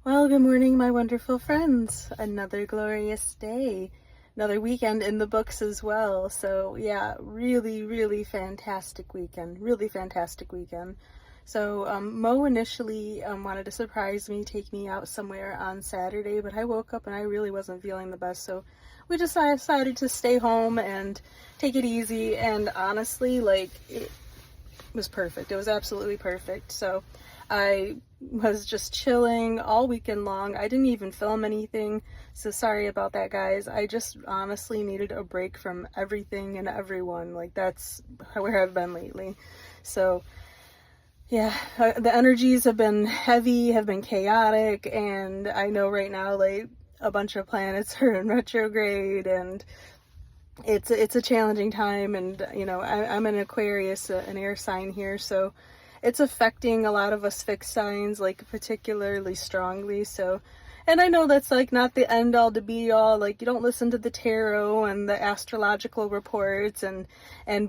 Well, good morning, my wonderful friends. Another glorious day. Another weekend in the books as well. So, yeah, really, really fantastic weekend. Really fantastic weekend. So, Mo initially wanted to surprise me, take me out somewhere on Saturday, but I woke up and I really wasn't feeling the best. So, we just decided to stay home and take it easy. And honestly, like, it was perfect. It was absolutely perfect. So, I was just chilling all weekend long. I didn't even film anything, so sorry about that, guys. I just honestly needed a break from everything and everyone. Like, that's where I've been lately. So, yeah, the energies have been heavy, have been chaotic, and I know right now, like, a bunch of planets are in retrograde, and it's a challenging time. And I'm an Aquarius, an air sign here, so it's affecting a lot of us fixed signs, like, particularly strongly. So, and I know that's like not the end all to be all. Like, you don't listen to the tarot and the astrological reports and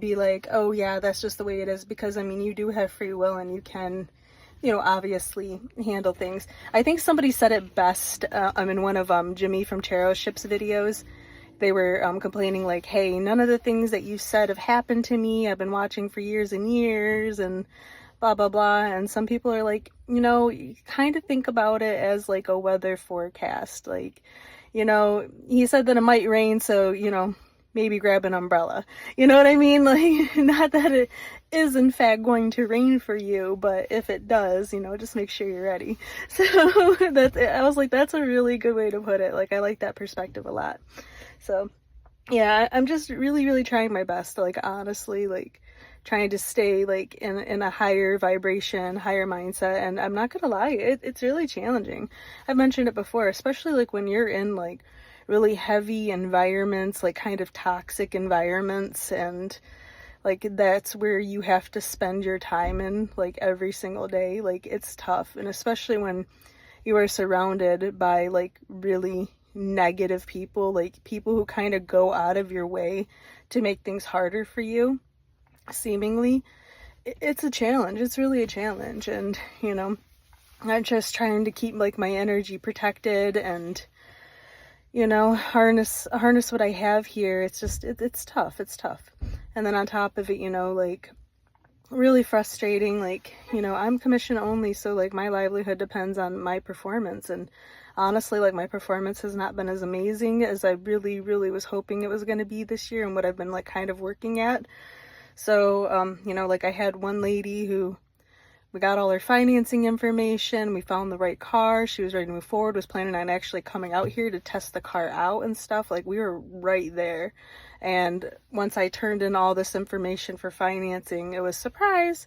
be like, oh yeah, that's just the way it is, because I mean, you do have free will and you can, obviously handle things. I think somebody said it best in one of Jimmy from Tarot Ship's videos. They were complaining like, hey, none of the things that you said have happened to me. I've been watching for years and years and blah blah blah. And some people are like, you kind of think about it as like a weather forecast. Like, he said that it might rain, so maybe grab an umbrella. You know what I mean? Like, not that it is in fact going to rain for you, but if it does, just make sure you're ready. So I was like, that's a really good way to put it. Like, I like that perspective a lot. So, yeah, I'm just really, really trying my best to, like, honestly, like, trying to stay, like, in a higher vibration, higher mindset. And I'm not gonna lie, it's really challenging. I've mentioned it before, especially, like, when you're in, like, really heavy environments, like, kind of toxic environments, and, like, that's where you have to spend your time in, like, every single day. Like, it's tough. And especially when you are surrounded by, like, really negative people, like people who kind of go out of your way to make things harder for you, seemingly. It's a challenge. It's really a challenge. And, I'm just trying to keep, like, my energy protected and, harness what I have here. It's just, it's tough. It's tough. And then on top of it, like, really frustrating. Like, I'm commission only, so, like, my livelihood depends on my performance. And honestly, like, my performance has not been as amazing as I really, really was hoping it was going to be this year and what I've been, like, kind of working at. So, like, I had one lady who, we got all her financing information, we found the right car, she was ready to move forward, was planning on actually coming out here to test the car out and stuff. Like, we were right there. And once I turned in all this information for financing, it was, surprise,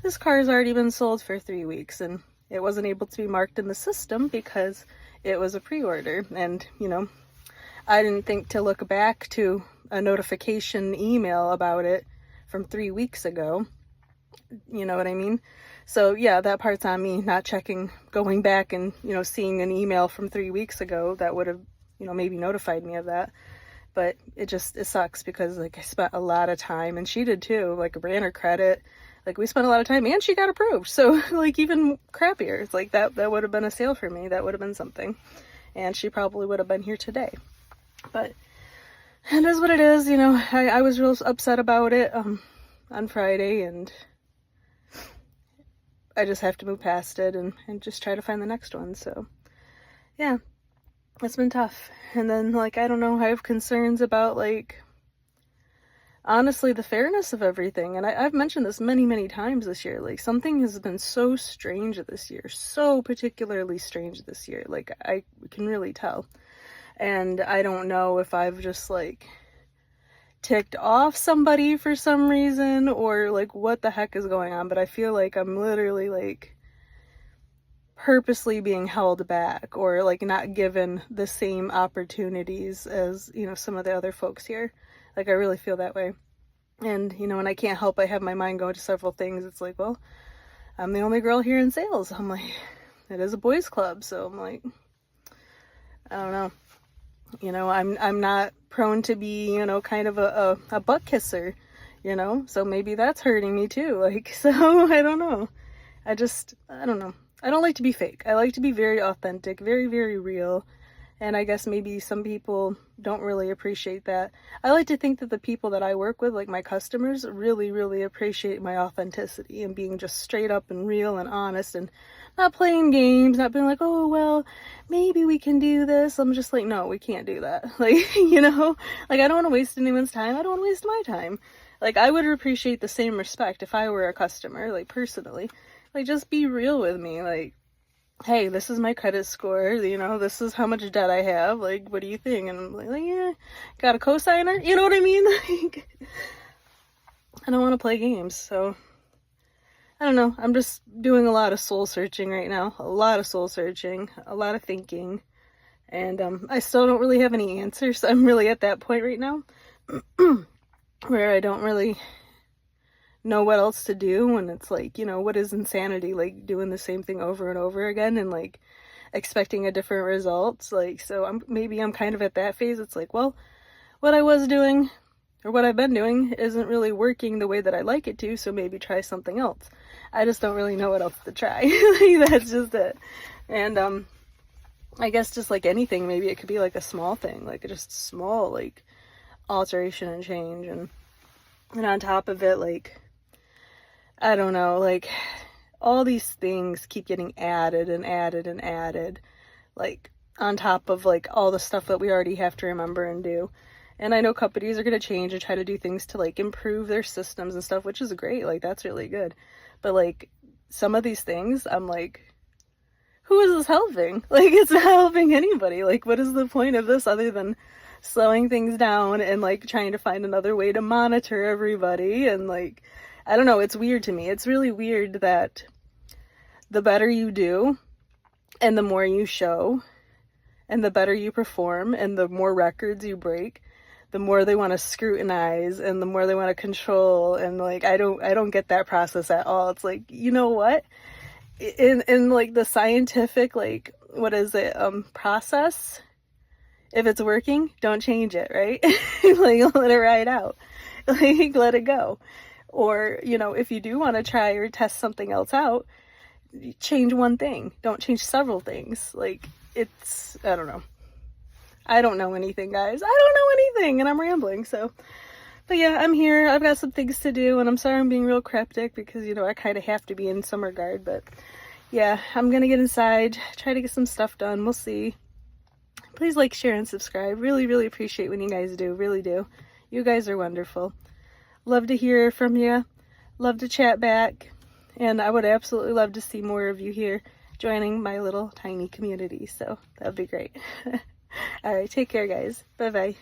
this car has already been sold for 3 weeks, and it wasn't able to be marked in the system because it was a pre-order. And, I didn't think to look back to a notification email about it from 3 weeks ago. You know what I mean? So yeah, that part's on me, not checking, going back and, seeing an email from 3 weeks ago that would have, maybe notified me of that. But it sucks because, like, I spent a lot of time, and she did too, like, ran her credit. Like, we spent a lot of time, and she got approved. So, like, even crappier. It's like, that would have been a sale for me. That would have been something. And she probably would have been here today. But it is what it is. I was real upset about it on Friday, and I just have to move past it and just try to find the next one. So, yeah, it's been tough. And then, like, I don't know, I have concerns about, like, honestly, the fairness of everything. And I've mentioned this many, many times this year. Like, something has been so strange this year, so particularly strange this year. Like, I can really tell. And I don't know if I've just, like, ticked off somebody for some reason, or, like, what the heck is going on. But I feel like I'm literally, like, purposely being held back, or, like, not given the same opportunities as, some of the other folks here. Like, I really feel that way. And, and I can't help but have my mind go to several things. It's like, well, I'm the only girl here in sales. I'm like, it is a boys club, so I'm like, I don't know. I'm not prone to be, kind of a butt kisser, so maybe that's hurting me too. Like, so I don't know. I don't know. I don't like to be fake. I like to be very authentic, very, very real. And I guess maybe some people don't really appreciate that. I like to think that the people that I work with, like my customers, really, really appreciate my authenticity and being just straight up and real and honest and not playing games, not being like, oh, well, maybe we can do this. I'm just like, no, we can't do that. Like, you know, like I don't want to waste anyone's time. I don't want to waste my time. Like I would appreciate the same respect if I were a customer, like personally. Like just be real with me. Like, hey, this is my credit score, you know, this is how much debt I have, like, what do you think? And I'm like, yeah, got a cosigner? You know what I mean? Like, I don't want to play games, so, I don't know, I'm just doing a lot of soul searching right now, a lot of soul searching, a lot of thinking, and, I still don't really have any answers, so I'm really at that point right now, where I don't really know what else to do, and it's like, you know, what is insanity, like doing the same thing over and over again and like expecting a different results. Like, so maybe I'm kind of at that phase. It's like, well, what I was doing or what I've been doing isn't really working the way that I like it to, so maybe try something else. I just don't really know what else to try. Like, that's just it. And I guess just like anything, maybe it could be like a small thing, like just small like alteration and change, and on top of it, like, I don't know, like, all these things keep getting added and added and added, like, on top of, like, all the stuff that we already have to remember and do. And I know companies are going to change and try to do things to, like, improve their systems and stuff, which is great, like, that's really good. But, like, some of these things, I'm like, who is this helping? Like, it's not helping anybody. Like, what is the point of this other than slowing things down and, like, trying to find another way to monitor everybody and, like, I don't know, it's weird to me. It's really weird that the better you do and the more you show and the better you perform and the more records you break, the more they want to scrutinize and the more they want to control. And like, I don't get that process at all. It's like, you know what? In like the scientific, like, what is it, process, if it's working, don't change it, right? Like, let it ride out. Like, let it go. Or, you know, if you do want to try or test something else out, change one thing. Don't change several things. Like, it's, I don't know. I don't know anything, guys. I don't know anything, and I'm rambling, so. But yeah, I'm here. I've got some things to do, and I'm sorry I'm being real cryptic because, you know, I kind of have to be in some regard. But yeah, I'm going to get inside, try to get some stuff done. We'll see. Please like, share, and subscribe. Really, really appreciate when you guys do. Really do. You guys are wonderful. Love to hear from you, love to chat back, and I would absolutely love to see more of you here joining my little tiny community, so that would be great. All right, take care, guys. Bye-bye.